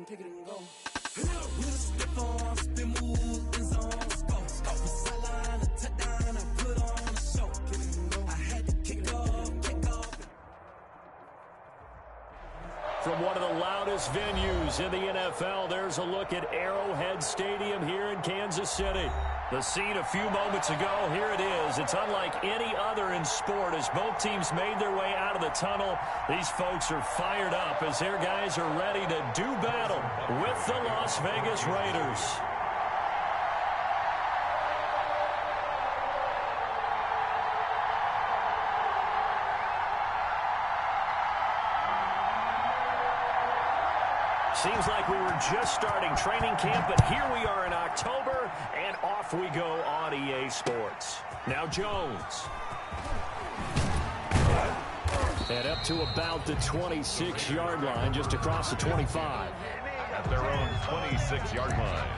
pick it and go. With a stiff on, spin move, in zone, go. From sideline to touchdown, I put on a show. I had to kick off. From one of the loudest venues in the NFL, there's a look at Arrowhead Stadium here in Kansas City. The scene a few moments ago, here it is. It's unlike any other in sport as both teams made their way out of the tunnel. These folks are fired up as their guys are ready to do battle with the Las Vegas Raiders. Seems like we were just starting training camp, but here we are in October, and off we go on EA Sports. Now Jones. And up to about the 26-yard line, just across the 25. At their own 26-yard line.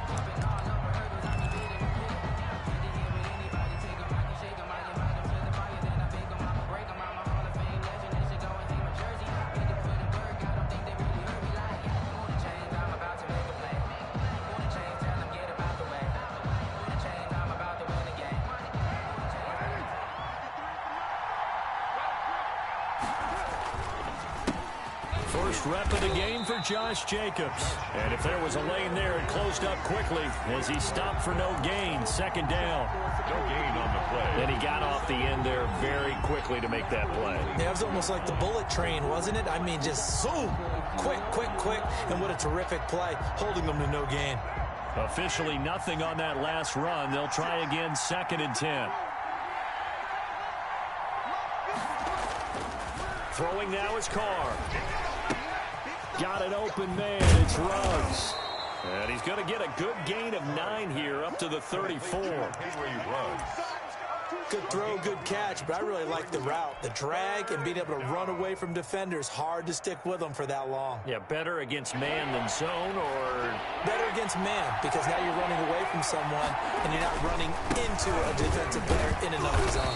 First rep of the game for Josh Jacobs. And if there was a lane there, it closed up quickly as he stopped for no gain. Second down. No gain on the play. And he got off the end there very quickly to make that play. Yeah, it was almost like the bullet train, wasn't it? I mean, just zoom. Quick. And what a terrific play, holding them to no gain. Officially nothing on that last run. They'll try again, 2nd and 10. Throwing now is Carr. Got an open man. It's Ruggs. And he's going to get a good gain of 9 here up to the 34. Good throw, good catch, but I really like the route. The drag and being able to run away from defenders. Hard to stick with them for that long. Yeah, better against man than zone, or? Better against man, because now you're running away from someone and you're not running into a defensive player in another zone.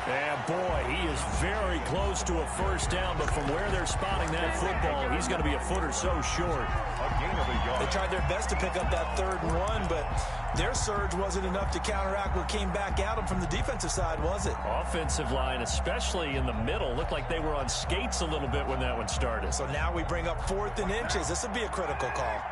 Yeah, boy, he is very close to a first down, but from where they're spotting that football, he's going to be a foot or so short. They tried their best to pick up that 3rd and 1, but their surge wasn't enough to counteract what came back at them from the defensive side, was it? Offensive line, especially in the middle, looked like they were on skates a little bit when that one started. So now we bring up 4th and inches. This would be a critical call.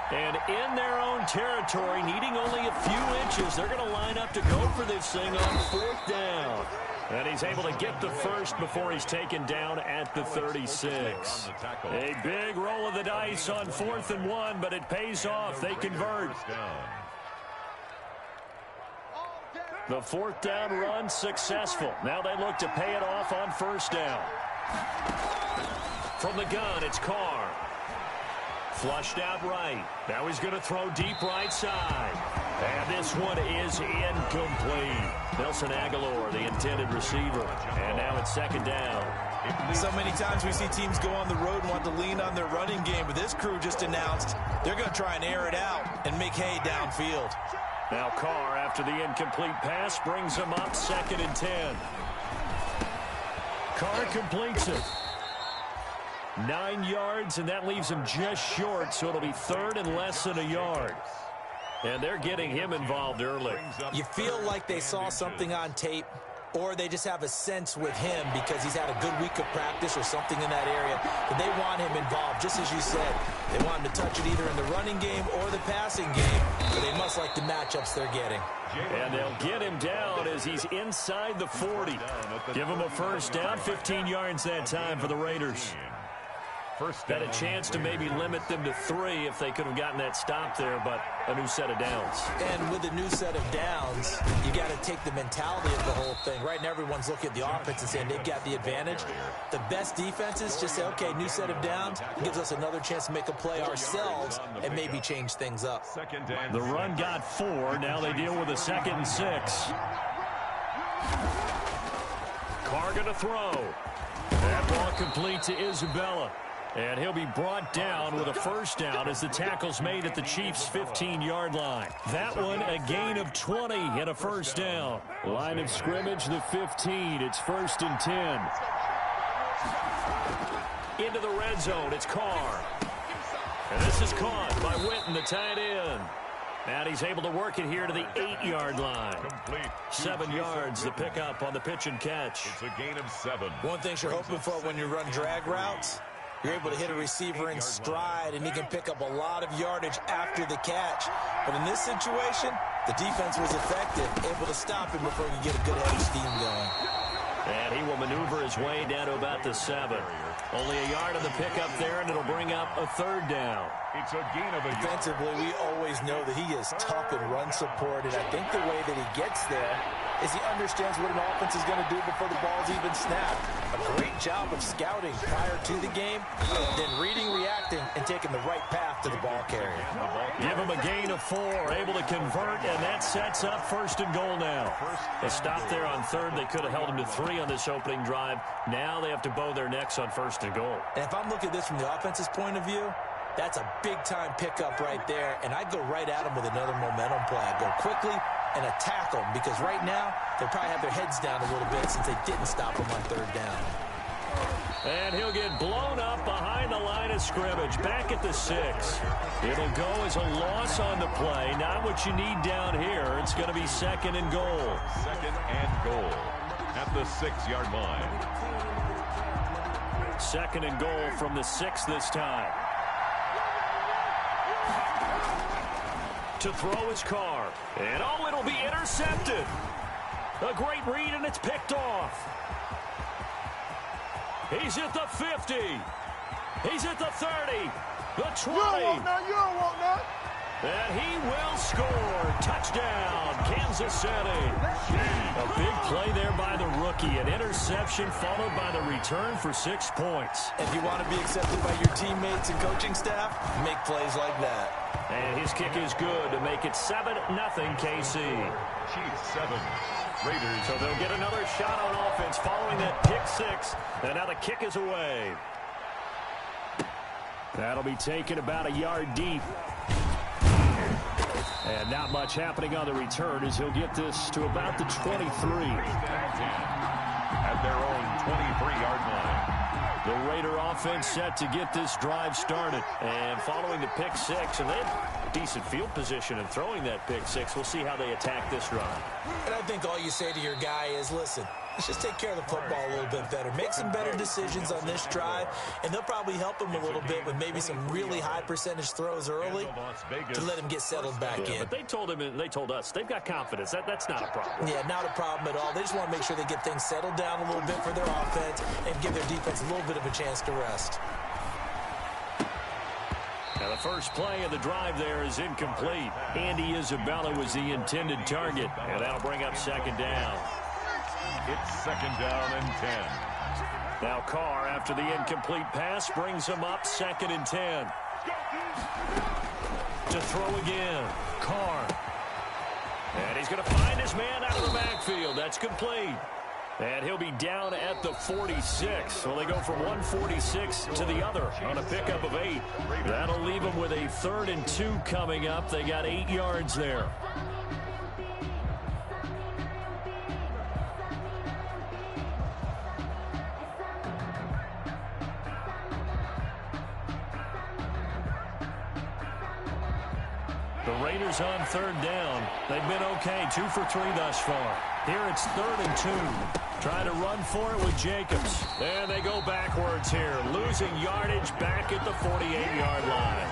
And in their own territory, needing only a few inches, they're going to line up to go for this thing on 4th down. And he's able to get the first before he's taken down at the 36. A big roll of the dice on 4th and 1, but it pays off. They convert. The 4th down run successful. Now they look to pay it off on 1st down. From the gun, it's Carr. Flushed out right. Now he's going to throw deep right side. And this one is incomplete. Nelson Aguilar, the intended receiver. And now it's 2nd down. So many times we see teams go on the road and want to lean on their running game, but this crew just announced they're going to try and air it out and make hay downfield. Now Carr, after the incomplete pass, brings him up 2nd and 10. Carr completes it. 9 yards, and that leaves him just short, so it'll be 3rd and less than a yard. And they're getting him involved early. You feel like they saw something on tape, or they just have a sense with him because he's had a good week of practice or something in that area, that they want him involved, just as you said. They want him to touch it either in the running game or the passing game, but they must like the matchups they're getting. And they'll get him down as he's inside the 40. Give him a first down, 15 yards that time for the Raiders. Had a chance to maybe limit them to 3 if they could have gotten that stop there, but a new set of downs. And with a new set of downs, you got to take the mentality of the whole thing. Right now, everyone's looking at the offense and saying they've got the advantage. The best defenses just say, okay, new set of downs. It gives us another chance to make a play ourselves and maybe change things up. The run got 4. Now they deal with a 2nd and 6. Carr going to throw. That ball complete to Isabella. And he'll be brought down with a first down as the tackle's made at the Chiefs' 15-yard line. That one, a gain of 20 and a first down. Line of scrimmage, the 15. It's 1st and 10. Into the red zone, it's Carr. And this is caught by Witten, the tight end. And he's able to work it here to the 8-yard line. Complete. 7 yards, the pickup on the pitch and catch. It's a gain of 7. One thing you're hoping for when you run drag routes, you're able to hit a receiver in stride, and he can pick up a lot of yardage after the catch. But in this situation, the defense was effective, able to stop him before he could get a good head of steam going. And he will maneuver his way down to about the 7. Only a yard on the pickup there, and it'll bring up a 3rd down. It's a gain of a yard. Defensively, we always know that he is tough and run support, and I think the way that he gets there is he understands what an offense is going to do before the ball's even snapped. A great job of scouting prior to the game, then reading, reacting, and taking the right path to the ball carrier. Give him a gain of 4, able to convert, and that sets up 1st and goal now. A stop there on 3rd. They could have held him to 3 on this opening drive. Now they have to bow their necks on 1st and goal. And if I'm looking at this from the offense's point of view, that's a big-time pickup right there, and I'd go right at him with another momentum play. I'd go quickly and attack them, because right now they probably have their heads down a little bit since they didn't stop him on 3rd down. And he'll get blown up behind the line of scrimmage, back at the 6. It'll go as a loss on the play. Not what you need down here. It's going to be 2nd and goal. 2nd and goal at the 6-yard line. 2nd and goal from the 6 this time. To throw his car. And oh, it'll be intercepted. A great read, and it's picked off. He's at the 50. He's at the 30. The 20. You don't want none. And he will score. Touchdown, Kansas City. A big play there by the rookie. An interception followed by the return for 6 points. If you want to be accepted by your teammates and coaching staff, make plays like that. And his kick is good to make it 7-0 KC. Chiefs 7. Raiders. So they'll get another shot on offense following that pick 6. And now the kick is away. That'll be taken about a yard deep. And not much happening on the return as he'll get this to about the 23. At their own 23-yard line. The Raider offense set to get this drive started. And following the pick 6, and they have decent field position in throwing that pick 6. We'll see how they attack this drive. And I think all you say to your guy is, listen, let's just take care of the football a little bit better. Make some better decisions on this drive, and they'll probably help him a little bit with maybe some really high percentage throws early to let him get settled back in. But they told him, and they told us, they've got confidence. That's not a problem. Yeah, not a problem at all. They just want to make sure they get things settled down a little bit for their offense and give their defense a little bit of a chance to rest. Now the first play of the drive there is incomplete. Andy Isabella was the intended target, and that'll bring up 2nd down. It's 2nd down and 10. Now Carr, after the incomplete pass, brings him up 2nd and 10. To throw again, Carr. And he's going to find his man out of the backfield. That's complete. And he'll be down at the 46. So they go from 146 to the other on a pickup of 8. That'll leave them with a 3rd and 2 coming up. They got 8 yards there. The Raiders on 3rd down. They've been okay, 2 for 3 thus far. Here it's 3rd and 2. Trying to run for it with Jacobs. And they go backwards here, losing yardage back at the 48-yard line.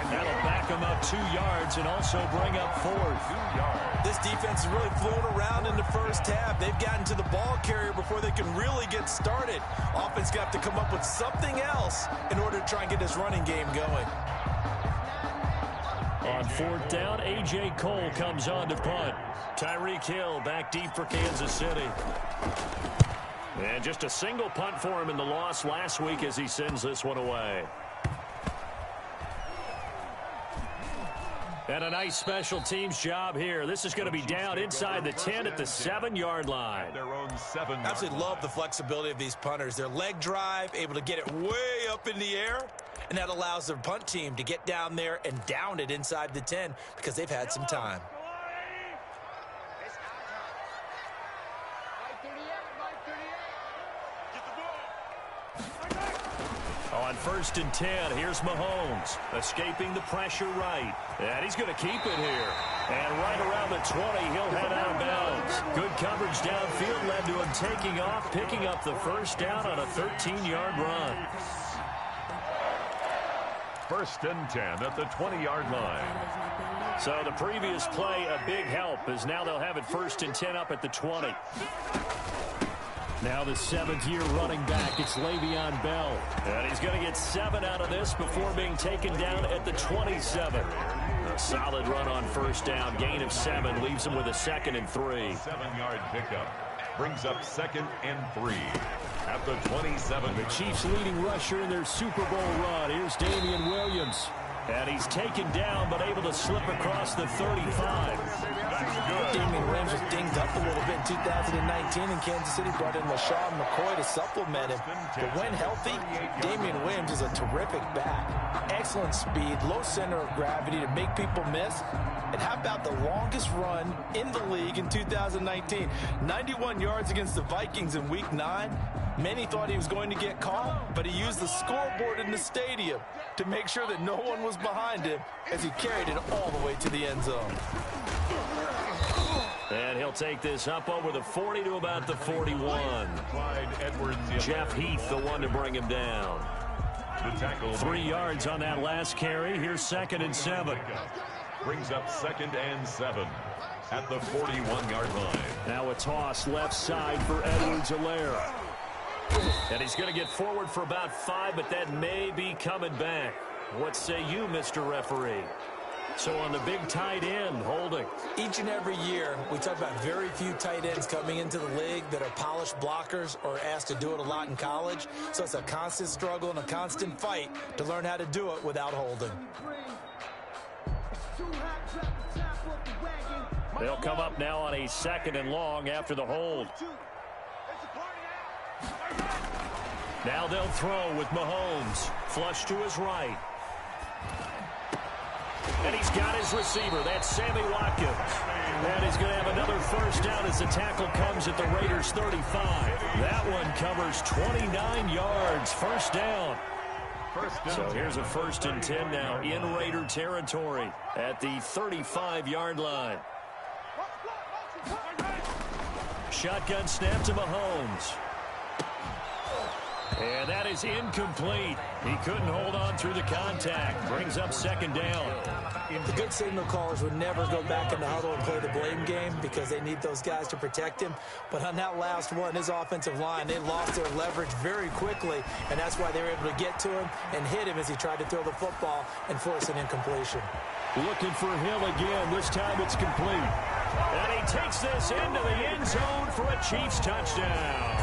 That'll back them up 2 yards and also bring up 4th. This defense is really flown around in the first half. They've gotten to the ball carrier before they can really get started. Offense got to come up with something else in order to try and get this running game going. On 4th down, A.J. Cole comes on to punt. Tyreek Hill back deep for Kansas City. And just a single punt for him in the loss last week as he sends this one away. And a nice special teams job here. This is going to be down inside the 10 at the 7-yard line. Their own 7. Absolutely love the flexibility of these punters. Their leg drive, able to get it way up in the air. And that allows their punt team to get down there and down it inside the 10 because they've had some time. On 1st and 10, here's Mahomes, escaping the pressure right. And he's going to keep it here. And right around the 20, he'll head out of bounds. Good coverage downfield led to him taking off, picking up the first down on a 13-yard run. 1st and 10 at the 20-yard line. So the previous play, a big help, as now they'll have it 1st and 10 up at the 20. Now the 7th-year running back, it's Le'Veon Bell. And he's going to get 7 out of this before being taken down at the 27. A solid run on 1st down, gain of 7, leaves him with a 2nd and 3. 7-yard pickup brings up 2nd and 3 at the 27. The Chiefs' leading rusher in their Super Bowl run. Here's Damian Williams. And he's taken down, but able to slip across the 35. Damian Williams was dinged up a little bit in 2019, and Kansas City brought in LaShawn McCoy to supplement him. But when healthy, Damian Williams is a terrific back. Excellent speed, low center of gravity to make people miss. And how about the longest run in the league in 2019? 91 yards against the Vikings in Week 9. Many thought he was going to get caught, but he used the scoreboard in the stadium to make sure that no one was behind him as he carried it all the way to the end zone. And he'll take this up over the 40 to about the 41. Jeff Heath, the one to bring him down. 3 yards on that last carry. Here's 2nd and 7. Brings up 2nd and 7 at the 41-yard line. Now a toss left side for Edwards-Helaire. And he's going to get forward for about 5, but that may be coming back. What say you, Mr. Referee? So on the big tight end, holding. Each and every year, we talk about very few tight ends coming into the league that are polished blockers or asked to do it a lot in college. So it's a constant struggle and a constant fight to learn how to do it without holding. They'll come up now on a 2nd and long after the hold. Now they'll throw with Mahomes. Flush to his right. And he's got his receiver. That's Sammy Watkins. And he's going to have another 1st down as the tackle comes at the Raiders' 35. That one covers 29 yards. 1st down. So here's a 1st and 10 now in Raider territory at the 35-yard line. Shotgun snap to Mahomes. And that is incomplete. He couldn't hold on through the contact. Brings up 2nd down. The good signal callers would never go back in the huddle and play the blame game because they need those guys to protect him. But on that last one, his offensive line, they lost their leverage very quickly, and that's why they were able to get to him and hit him as he tried to throw the football and force an incompletion. Looking for Hill again. This time it's complete. And he takes this into the end zone for a Chiefs touchdown.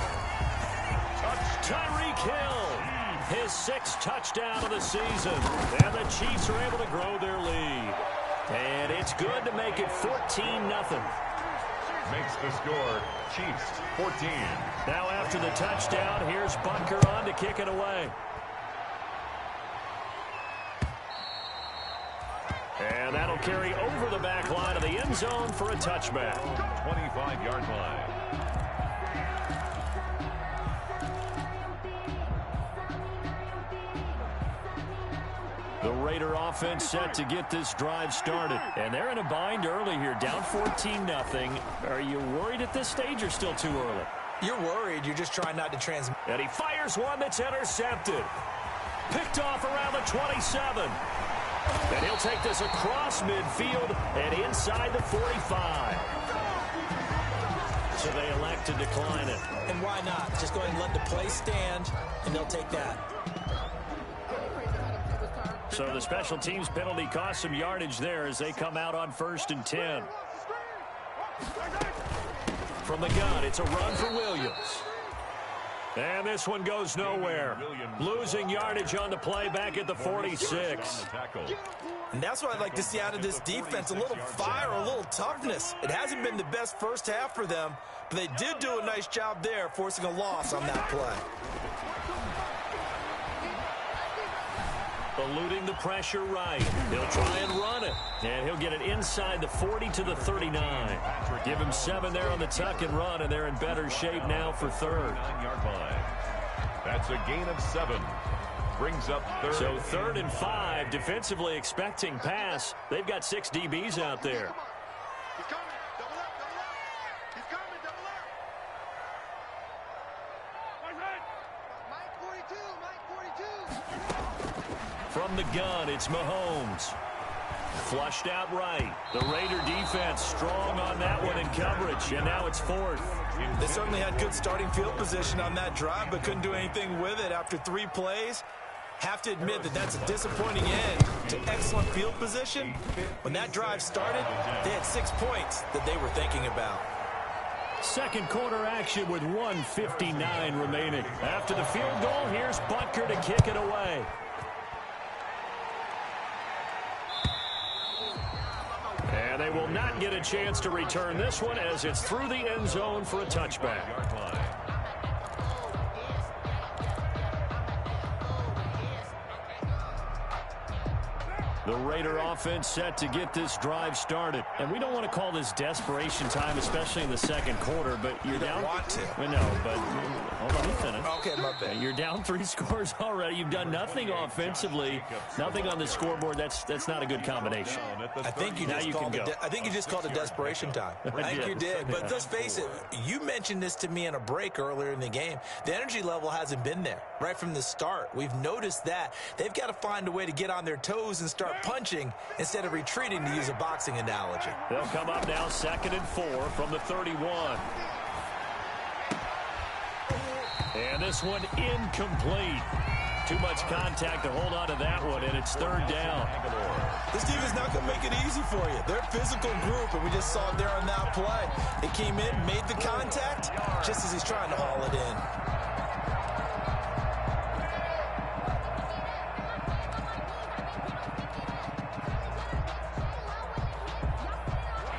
Tyreek Hill, his 6th touchdown of the season. And the Chiefs are able to grow their lead. And it's good to make it 14-0. Makes the score Chiefs 14. Now after the touchdown, here's Butker on to kick it away. And that'll carry over the back line of the end zone for a touchback. 25-yard line. The Raider offense set to get this drive started. And they're in a bind early here, down 14-0. Are you worried at this stage or still too early? You're worried. You're just trying not to transmit. And he fires one that's intercepted. Picked off around the 27. And he'll take this across midfield and inside the 45. So they elect to decline it. And why not? Just go ahead and let the play stand, and they'll take that. So the special teams penalty cost some yardage there as they come out on 1st and 10. From the gun, it's a run for Williams. And this one goes nowhere. Losing yardage on the play back at the 46. And that's what I'd like to see out of this defense, a little fire, a little toughness. It hasn't been the best first half for them, but they did do a nice job there, forcing a loss on that play. Eluding the pressure right. He'll try and run it. And he'll get it inside the 40 to the 39. Give him 7 there on the tuck and run, and they're in better shape now for 3rd. 9-yard line. That's a gain of 7. brings up third. So 3rd and 5, defensively expecting pass. They've got 6 DBs out there. He's coming. Double up. He's coming. Double up. Mike 42. From the gun, it's Mahomes. Flushed out right. The Raider defense strong on that one in coverage, and now it's 4th. They certainly had good starting field position on that drive, but couldn't do anything with it after 3 plays. Have to admit that that's a disappointing end to excellent field position. When that drive started, they had 6 points that they were thinking about. Second quarter action with 1:59 remaining. After the field goal, here's Butker to kick it away. And they will not get a chance to return this one as it's through the end zone for a touchback. The Raider offense set to get this drive started. And we don't want to call this desperation time, especially in the second quarter, but you're down. Want to. I know, but hold on, let me finish. Okay, my bad. You're down 3 scores already. You've done nothing offensively, nothing on the scoreboard. That's not a good combination. I think you just called it desperation time. I think you did. But let's face it, you mentioned this to me in a break earlier in the game. The energy level hasn't been there right from the start. We've noticed that. They've got to find a way to get on their toes and start punching instead of retreating, to use a boxing analogy. They'll come up now 2nd and 4 from the 31. And this one incomplete. Too much contact to hold on to that one, and it's 3rd down. This team is not going to make it easy for you. They're a physical group, and we just saw it there on that play. They came in, made the contact, just as he's trying to haul it in.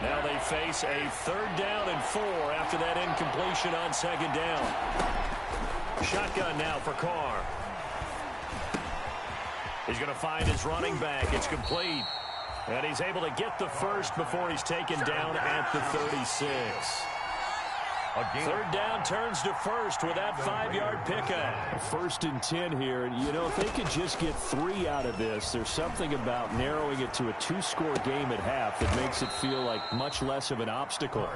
Now they face a 3rd down and 4 after that incompletion on 2nd down. Shotgun now for Carr. He's going to find his running back. It's complete. And he's able to get the first before he's taken down at the 36. 3rd down turns to 1st with that 5-yard pickup. 1st and 10 here. And, you know, if they could just get 3 out of this, there's something about narrowing it to a 2-score game at half that makes it feel like much less of an obstacle.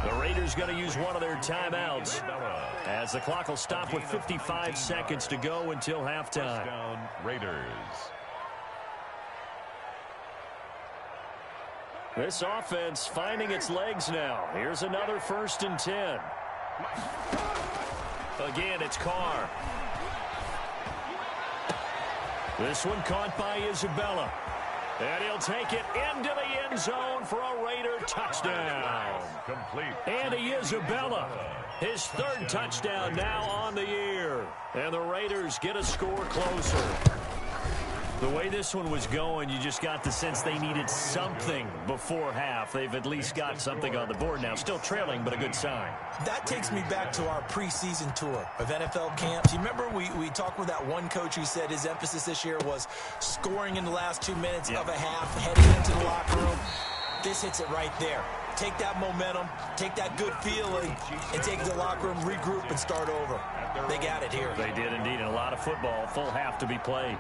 The Raiders going to use one of their timeouts as the clock will stop with 55 seconds to go until halftime. Raiders. This offense finding its legs now. Here's another 1st and 10. Again, it's Carr. This one caught by Isabella. And he'll take it into the end zone for a Raider touchdown. Complete. Andy Isabella, his 3rd touchdown now on the year. And the Raiders get a score closer. The way this one was going, you just got the sense they needed something before half. They've at least got something on the board now. Still trailing, but a good sign. That takes me back to our preseason tour of NFL camps. You remember we talked with that one coach who said his emphasis this year was scoring in the last 2 minutes of a half, heading into the locker room. This hits it right there. Take that momentum, take that good feeling, and take it to the locker room, regroup, and start over. They got it here. They did indeed. And a lot of football, full half to be played.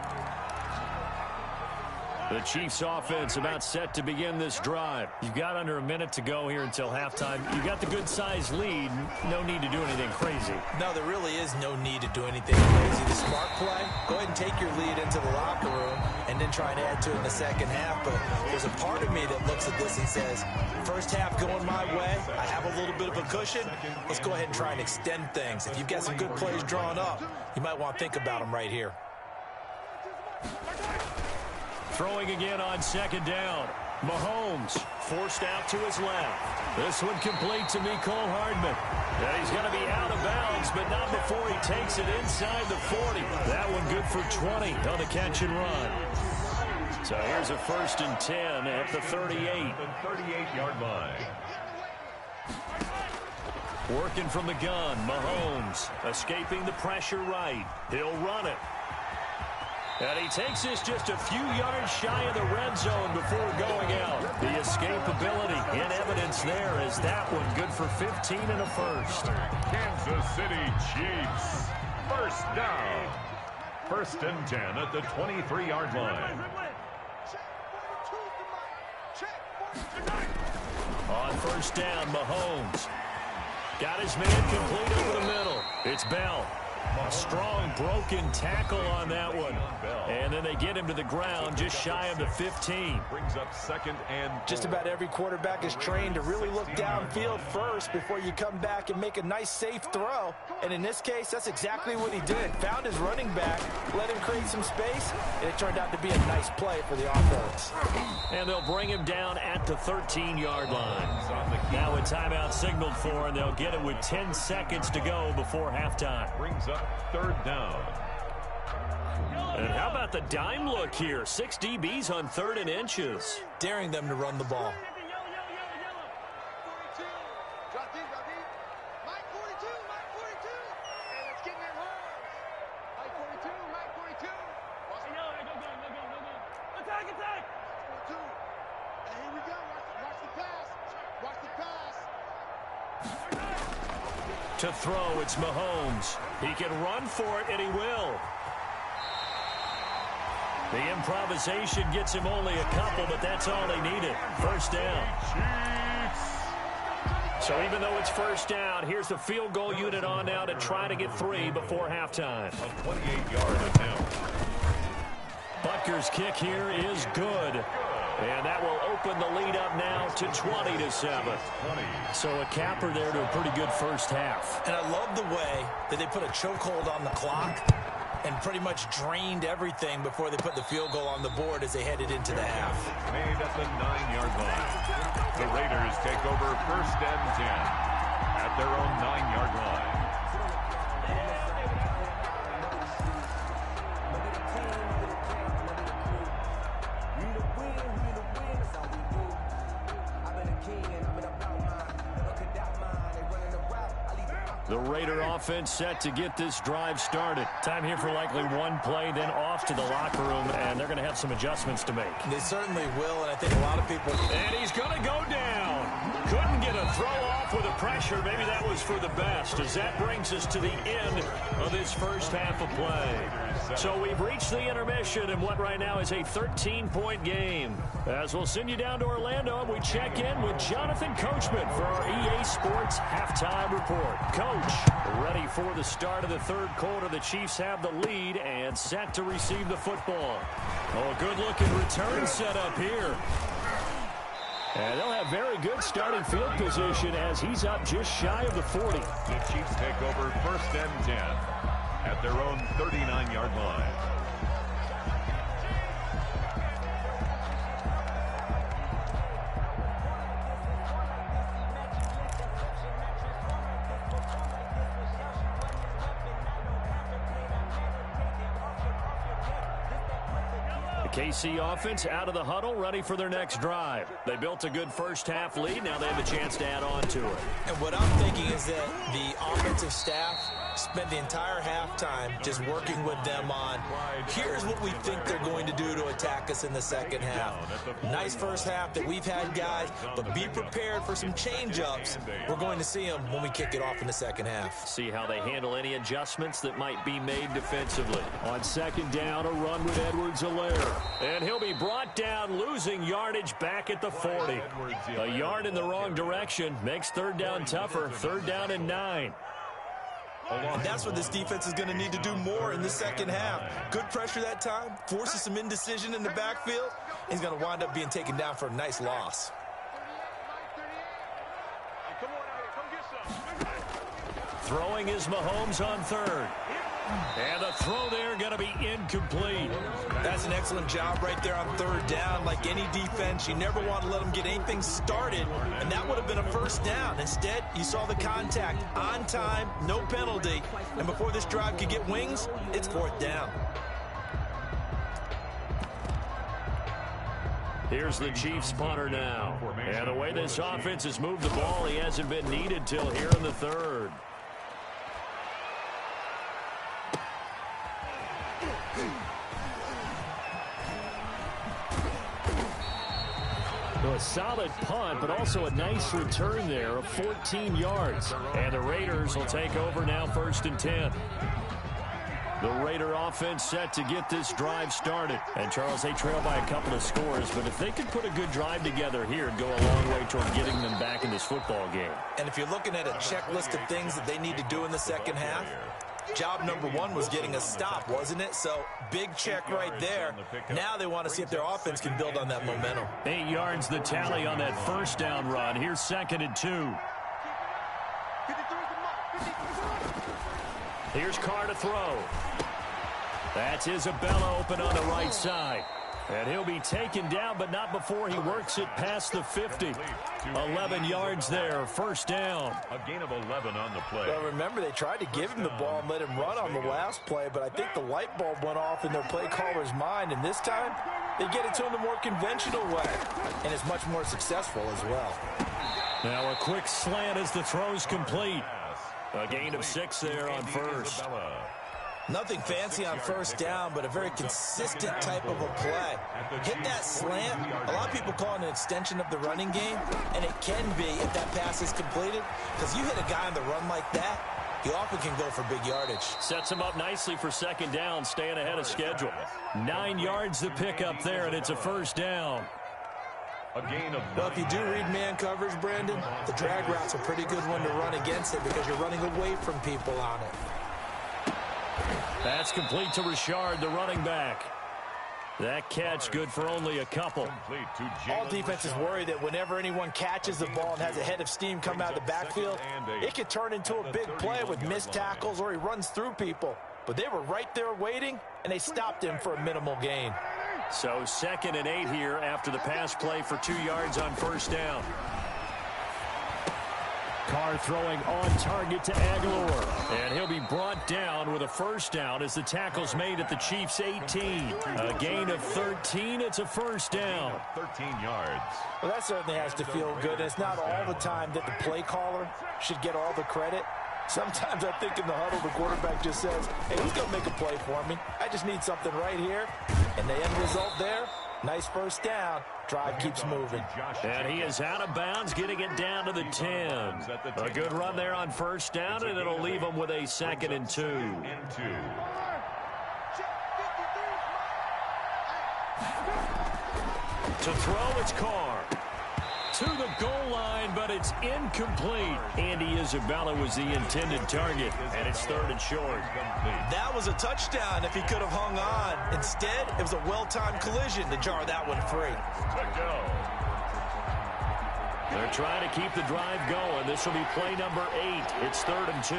The Chiefs offense about set to begin this drive. You've got under a minute to go here until halftime. You've got the good-sized lead. No need to do anything crazy. No, there really is no need to do anything crazy. The smart play, go ahead and take your lead into the locker room and then try and add to it in the second half. But there's a part of me that looks at this and says, first half going my way, I have a little bit of a cushion. Let's go ahead and try and extend things. If you've got some good plays drawn up, you might want to think about them right here. Throwing again on 2nd down. Mahomes forced out to his left. This one complete to Mecole Hardman. And he's going to be out of bounds, but not before he takes it inside the 40. That one good for 20 on the catch and run. So here's a 1st and 10 at the 38. 38-yard line. Working from the gun, Mahomes escaping the pressure right. He'll run it. And he takes this just a few yards shy of the red zone before going out. The escapability in evidence there is that one good for 15 and a 1st. Kansas City Chiefs. 1st down. First and 10 at the 23-yard line. On first down, Mahomes. Got his man complete over the middle. It's Bell. A strong broken tackle on that one. And then they get him to the ground just shy of the 15. Brings up second and 4. Just about every quarterback is trained to really look downfield first before you come back and make a nice, safe throw. And in this case, that's exactly what he did. Found his running back, let him create some space, and it turned out to be a nice play for the offense. And they'll bring him down at the 13-yard line. Now a timeout signaled for, and they'll get it with 10 seconds to go before halftime. Brings up third down. And how about the dime look here? 6 DBs on 3rd and inches. Daring them to run the ball. Drop deep. Mike 42. And it's getting in hard. Mike 42. Watch the attack. 42. And here we go. Watch the pass. To throw, it's Mahomes. He can run for it, and he will. The improvisation gets him only a couple, but that's all he needed. First down. So even though it's first down, here's the field goal unit on now to try to get 3 before halftime. A 28-yard attempt. Butker's kick here is good. And that will open the lead up now to 20-7. So a capper there to a pretty good first half. And I love the way that they put a chokehold on the clock and pretty much drained everything before they put the field goal on the board as they headed into the half. Made at the 9-yard line. The Raiders take over first and 10 at their own 9-yard line. The Raider offense set to get this drive started. Time here for likely one play, then off to the locker room, and they're going to have some adjustments to make. They certainly will, and I think a lot of people... And he's going to go down. Couldn't get a throw off with the pressure. Maybe that was for the best, as that brings us to the end of this first half of play. So we've reached the intermission in what right now is a 13-point game. As we'll send you down to Orlando, and we check in with Jonathan Coachman for our EA Sports Halftime Report. Coach, ready for the start of the third quarter. The Chiefs have the lead and set to receive the football. Oh, good-looking return set up here. And they'll have very good starting field position as he's up just shy of the 40. The Chiefs take over first and 10 at their own 39-yard line. KC offense out of the huddle, ready for their next drive. They built a good first half lead. Now they have a chance to add on to it. And what I'm thinking is that the offensive staff spent the entire halftime just working with them on, here's what we think they're going to do to attack us in the second half. Nice first half that we've had, guys, but be prepared for some change-ups. We're going to see them when we kick it off in the second half. See how they handle any adjustments that might be made defensively. On second down, a run with Edwards-Helaire. And he'll be brought down, losing yardage back at the 40. A yard in the wrong direction makes third down tougher. Third down and 9. And that's what this defense is going to need to do more in the second half. Good pressure that time, forces some indecision in the backfield. He's going to wind up being taken down for a nice loss. Throwing is Mahomes on third. And the throw there going to be incomplete. That's an excellent job right there on third down. Like any defense, you never want to let them get anything started, and that would have been a first down. Instead, you saw the contact on time, no penalty, and before this drive could get wings, it's fourth down. Here's the Chiefs punter now. And the way this offense has moved the ball, he hasn't been needed till here in the third. A solid punt, but also a nice return there of 14 yards. And the Raiders will take over now first and 10. The Raider offense set to get this drive started. And, Charles, they trail by a couple of scores, but if they could put a good drive together here, it'd go a long way toward getting them back in this football game. And if you're looking at a checklist of things that they need to do in the second half, job number one was getting a stop, wasn't it? So, big check right there. Now they want to see if their offense can build on that momentum. 8 yards the tally on that first down run. Here's 2nd and 2. Here's Carr to throw. That's Isabella open on the right side. And he'll be taken down, but not before he works it past the 50. 11 yards there, first down. A gain of 11 on the play. Well, remember, they tried to give him the ball and let him run on the last play, but I think the light bulb went off in their play caller's mind, and this time they get it to him the more conventional way, and it's much more successful as well. Now a quick slant as the throw's complete. A gain of 6 there on first. Nothing fancy on first down, but a very consistent type of a play. Hit that slant. A lot of people call it an extension of the running game, and it can be if that pass is completed, because you hit a guy on the run like that, he often can go for big yardage. Sets him up nicely for second down, staying ahead of schedule. 9 yards the pickup there, and it's a first down. A gain of 9. Well, if you do read man coverage, Brandon, the drag route's a pretty good one to run against it because you're running away from people on it. That's complete to Richard, the running back. That catch good for only a couple. All defenses worry that whenever anyone catches the ball and has a head of steam come out of the backfield, it could turn into a big play with missed tackles or he runs through people. But they were right there waiting, and they stopped him for a minimal gain. So 2nd and 8 here after the pass play for 2 yards on first down. Carr throwing on target to Aguilar. And he'll be brought down with a first down as the tackle's made at the Chiefs' 18. A gain of 13. It's a first down. 13 yards. Well, that certainly has to feel good. It's not all the time that the play caller should get all the credit. Sometimes I think in the huddle, the quarterback just says, hey, who's going to make a play for me? I just need something right here. And the end result there, nice first down. Drive keeps moving. And he is out of bounds, getting it down to the 10. A good run there on first down, and it'll leave him with a 2nd and 2. To throw, it's Carr. To the goal line, but it's incomplete. Andy Isabella was the intended target, and it's 3rd and short. That was a touchdown if he could have hung on. Instead, it was a well-timed collision to jar that one free. They're trying to keep the drive going. This will be play number 8. It's 3rd and 2.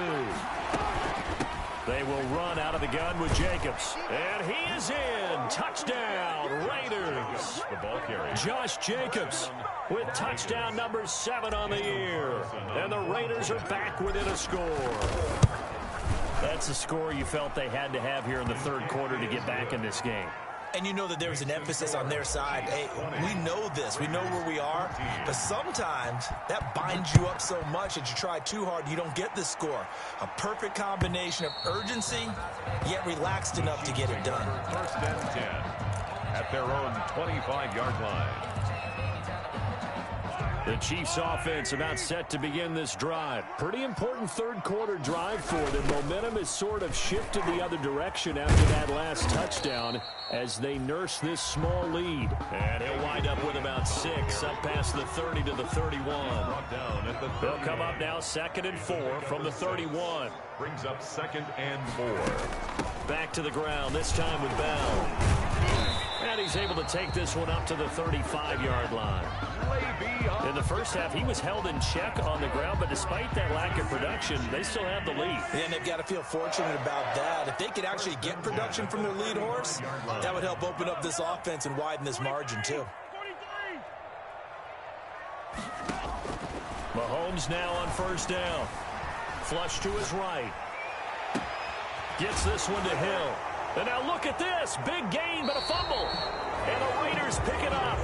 They will run out of the gun with Jacobs. And he is in. Touchdown, Raiders. The ball carrier. Josh Jacobs with touchdown number 7 on the year. And the Raiders are back within a score. That's a score you felt they had to have here in the 3rd quarter to get back in this game. And you know that there's an emphasis on their side. Hey, we know this. We know where we are. But sometimes that binds you up so much that you try too hard, you don't get the score. A perfect combination of urgency, yet relaxed enough to get it done. 1st and 10 at their own 25-yard line. The Chiefs offense about set to begin this drive. Pretty important 3rd quarter drive for them. Momentum has sort of shifted the other direction after that last touchdown as they nurse this small lead. And he'll wind up with about 6 up past the 30 to the 31. They'll come up now 2nd and 4 from the 31. Brings up 2nd and 4. Back to the ground, this time with Bell. And he's able to take this one up to the 35-yard line. In the first half, he was held in check on the ground, but despite that lack of production, they still have the lead. And they've got to feel fortunate about that. If they could actually get production from their lead horse, that would help open up this offense and widen this margin, too. Mahomes now on first down. Flush to his right. Gets this one to Hill. And now look at this. Big gain, but a fumble. And the Raiders pick it up.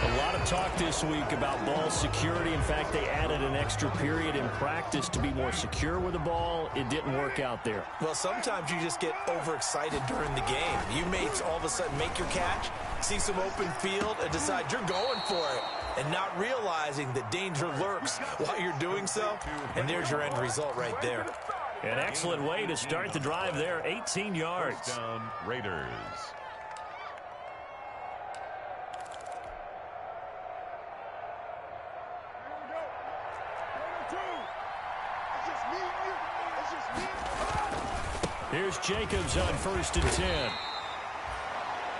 A lot of talk this week about ball security. In fact, they added an extra period in practice to be more secure with the ball. It didn't work out there. Well, sometimes you just get overexcited during the game. You may all of a sudden make your catch, see some open field, and decide you're going for it, and not realizing that danger lurks while you're doing so. And there's your end result right there. An excellent way to start the drive there, 18 yards. First down, Raiders. Here's Jacobs on 1st and 10.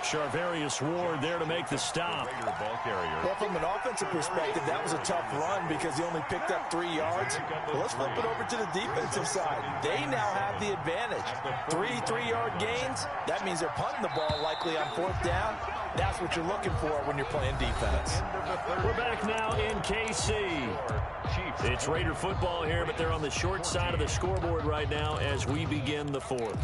Charvarius Ward there to make the stop. Well, from an offensive perspective, that was a tough run because he only picked up 3 yards. Well, let's flip it over to the defensive side. They now have the advantage. 3-3-yard gains, that means they're punting the ball likely on 4th down. That's what you're looking for when you're playing defense. We're back now in KC. It's Raider football here, but they're on the short side of the scoreboard right now as we begin the 4th.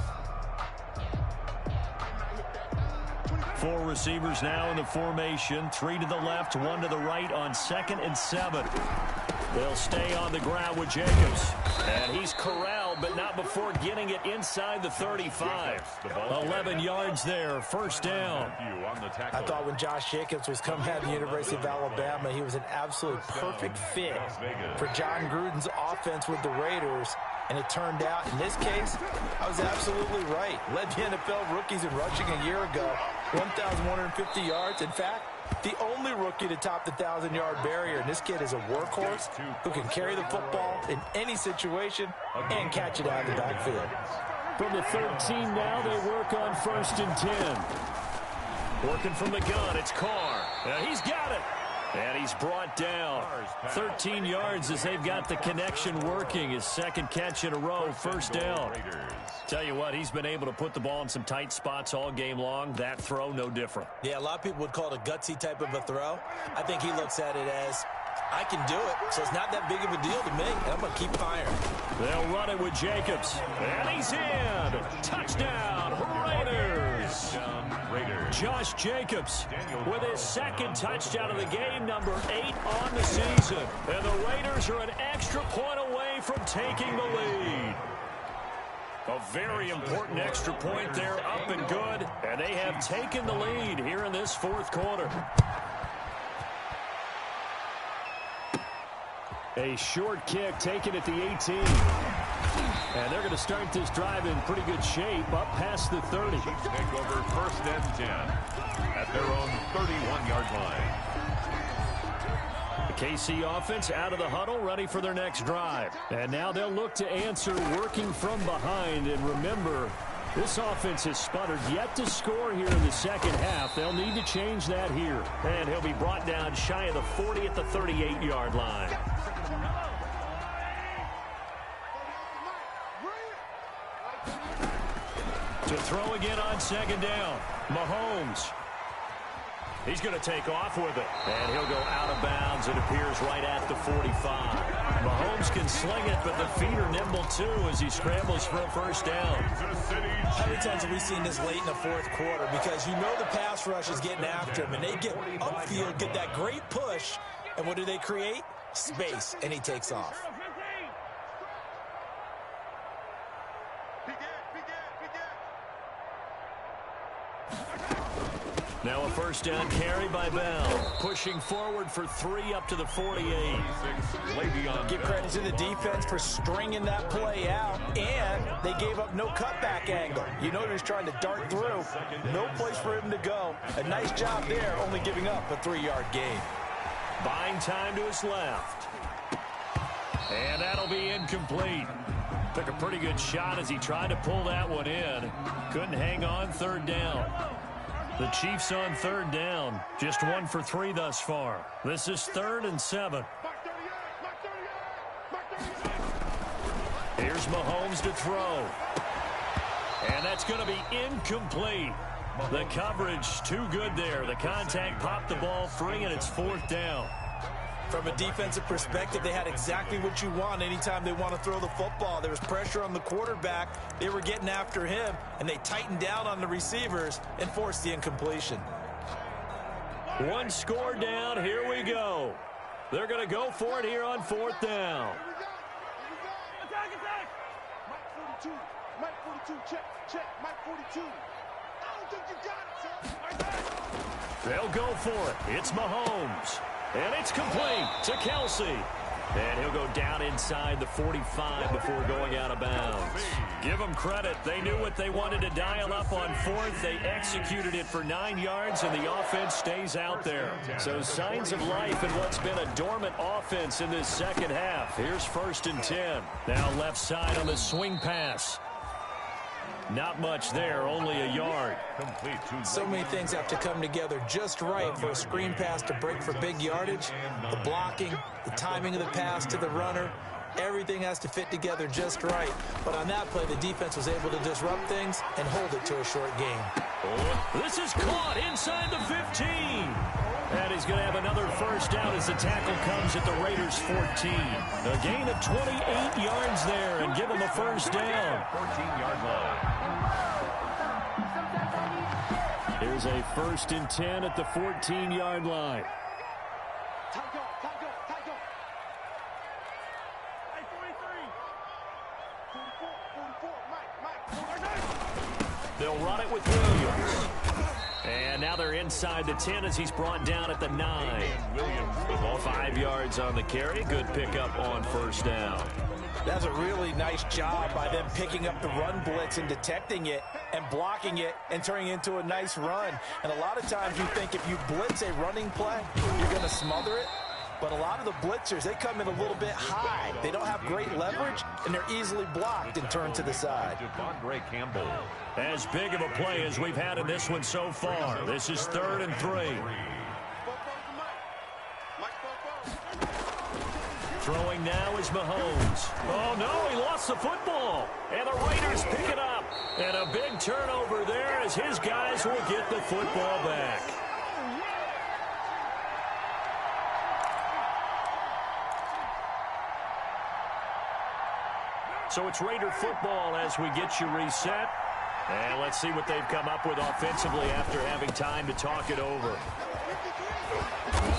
4 receivers now in the formation. 3 to the left, 1 to the right on 2nd and 7. They'll stay on the ground with Jacobs. And he's corralled, but not before getting it inside the 35. 11 yards there, 1st down. I thought when Josh Jacobs was coming out of the University of Alabama, he was an absolute perfect fit for John Gruden's offense with the Raiders. And it turned out, in this case, I was absolutely right. Led the NFL rookies in rushing a year ago, 1,150 yards. In fact, the only rookie to top the 1,000-yard barrier. And this kid is a workhorse who can carry the football in any situation and catch it out of the backfield. From the 13 now, they work on 1st and 10. Working from the gun, it's Carr. He's got it. And he's brought down. 13 yards as they've got the connection working. His 2nd catch in a row, 1st down. Tell you what, he's been able to put the ball in some tight spots all game long. That throw, no different. Yeah, a lot of people would call it a gutsy type of a throw. I think he looks at it as, I can do it, so it's not that big of a deal to me, and I'm going to keep firing. They'll run it with Jacobs. And he's in. Touchdown, Raiders. Josh Jacobs with his 2nd touchdown of the game, number 8 on the season. And the Raiders are an extra point away from taking the lead. A very important extra point there, up and good. And they have taken the lead here in this 4th quarter. A short kick taken at the 18. And they're going to start this drive in pretty good shape, up past the 30. Chiefs take over 1st and 10 at their own 31-yard line. The KC offense out of the huddle, ready for their next drive. And now they'll look to answer working from behind. And remember, this offense has sputtered yet to score here in the 2nd half. They'll need to change that here. And he'll be brought down shy of the 40 at the 38-yard line. To throw again on 2nd down. Mahomes. He's going to take off with it. And he'll go out of bounds. It appears right at the 45. Mahomes can sling it, but the feet are nimble too as he scrambles for a 1st down. How many times have we seen this late in the 4th quarter? Because you know the pass rush is getting after him, and they get upfield, get that great push, and what do they create? Space, and he takes off. Now a 1st down carry by Bell. Pushing forward for 3 up to the 48. Give credit to the defense for stringing that play out, and they gave up no cutback angle. You know he was trying to dart through. No place for him to go. A nice job there, only giving up a 3-yard gain. Buying time to his left. And that'll be incomplete. Took a pretty good shot as he tried to pull that one in. Couldn't hang on 3rd down. The Chiefs on 3rd down. Just 1 for 3 thus far. This is 3rd and 7. Here's Mahomes to throw. And that's going to be incomplete. The coverage too good there. The contact popped the ball free, and it's 4th down. From a defensive perspective, they had exactly what you want anytime they want to throw the football. There was pressure on the quarterback. They were getting after him, and they tightened down on the receivers and forced the incompletion. 1 score down. Here we go. They're going to go for it here on 4th down. Mike 42, check, Mike 42. I don't think you got it, son. They'll go for it. It's Mahomes. And it's complete to Kelsey. And he'll go down inside the 45 before going out of bounds. Give them credit. They knew what they wanted to dial up on fourth. They executed it for 9 yards, and the offense stays out there. So signs of life in what's been a dormant offense in this second half. Here's 1st and 10. Now left side on the swing pass. Not much there, only a yard. So many things have to come together just right for a screen pass to break for big yardage. The blocking, the timing of the pass to the runner, everything has to fit together just right. But on that play, the defense was able to disrupt things and hold it to a short game. This is caught inside the 15. And he's going to have another first down as the tackle comes at the Raiders' 14. A gain of 28 yards there and give him a first down. 14-yard line. Here's a 1st and 10 at the 14-yard line. They'll run it with Williams. And now they're inside the 10 as he's brought down at the 9. Williams, the ball. 5 yards on the carry. Good pickup on first down. That's a really nice job by them picking up the run blitz and detecting it and blocking it and turning it into a nice run. And a lot of times you think if you blitz a running play, you're going to smother it. But a lot of the blitzers, they come in a little bit high. They don't have great leverage, and they're easily blocked and turned to the side. Campbell. As big of a play as we've had in this one so far. This is 3rd and 3. Throwing now is Mahomes. Oh, no, he lost the football. And the Raiders pick it up. And a big turnover there as his guys will get the football back. So it's Raider football as we get you reset. And let's see what they've come up with offensively after having time to talk it over.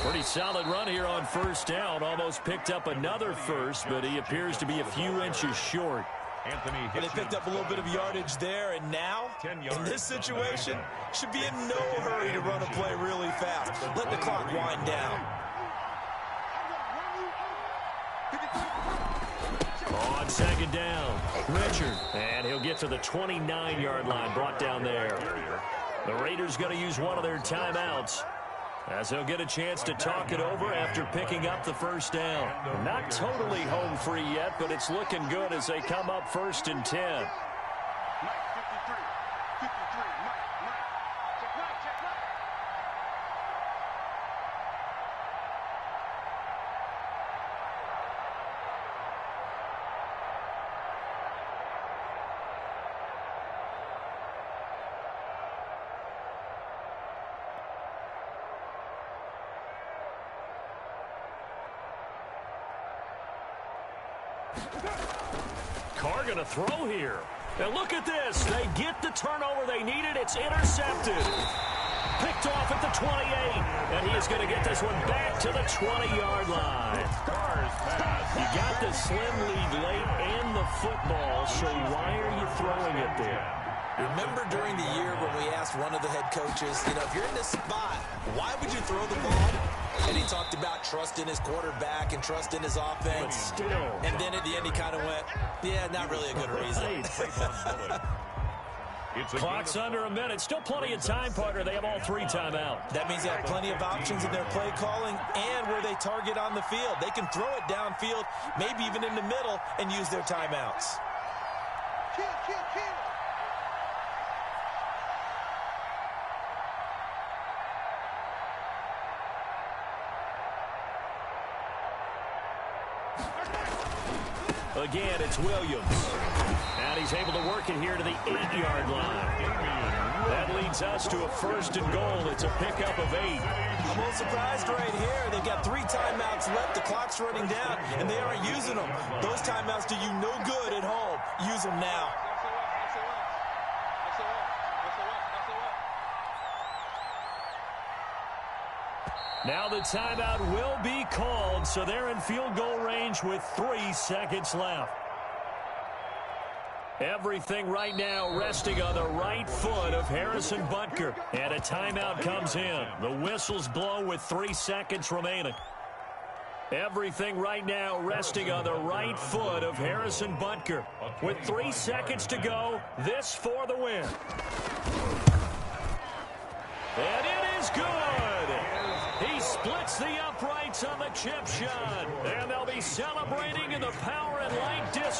Pretty solid run here on first down. Almost picked up another first, but he appears to be a few inches short. And they picked up a little bit of yardage there, and now, in this situation, should be in no hurry to run a play really fast. Let the clock wind down. On 2nd down, Richard. And he'll get to the 29-yard line, brought down there. The Raiders going to use one of their timeouts as they'll get a chance to talk it over after picking up the first down. Not totally home free yet, but it's looking good as they come up 1st and 10. Carr going to throw here. And look at this. They get the turnover they needed. It's intercepted. Picked off at the 28. And he is going to get this one back to the 20-yard line. You got the slim lead late and the football, so why are you throwing it there? Remember during the year when we asked one of the head coaches, if you're in this spot, why would you throw the ball? And he talked about trust in his quarterback and trust in his offense. And then at the end he kind of went, yeah, not really a good reason. Clock's under a minute. Still plenty of time, partner. They have all 3 timeouts. That means they have plenty of options in their play calling and where they target on the field. They can throw it downfield, maybe even in the middle, and use their timeouts. Kill, kill, kill. Again, it's Williams. And he's able to work it here to the 8-yard line. That leads us to a 1st and goal. It's a pickup of 8. I'm a little surprised right here. They've got 3 timeouts left. The clock's running down, and they aren't using them. Those timeouts do you no good at home. Use them now. Now the timeout will be called, so they're in field goal range with 3 seconds left. Everything right now resting on the right foot of Harrison Butker. And a timeout comes in. The whistle's blown with 3 seconds remaining. Everything right now resting on the right foot of Harrison Butker. With 3 seconds to go, this for the win. And it is good. He splits the uprights on the chip shot. And they'll be celebrating in the Power and Light District.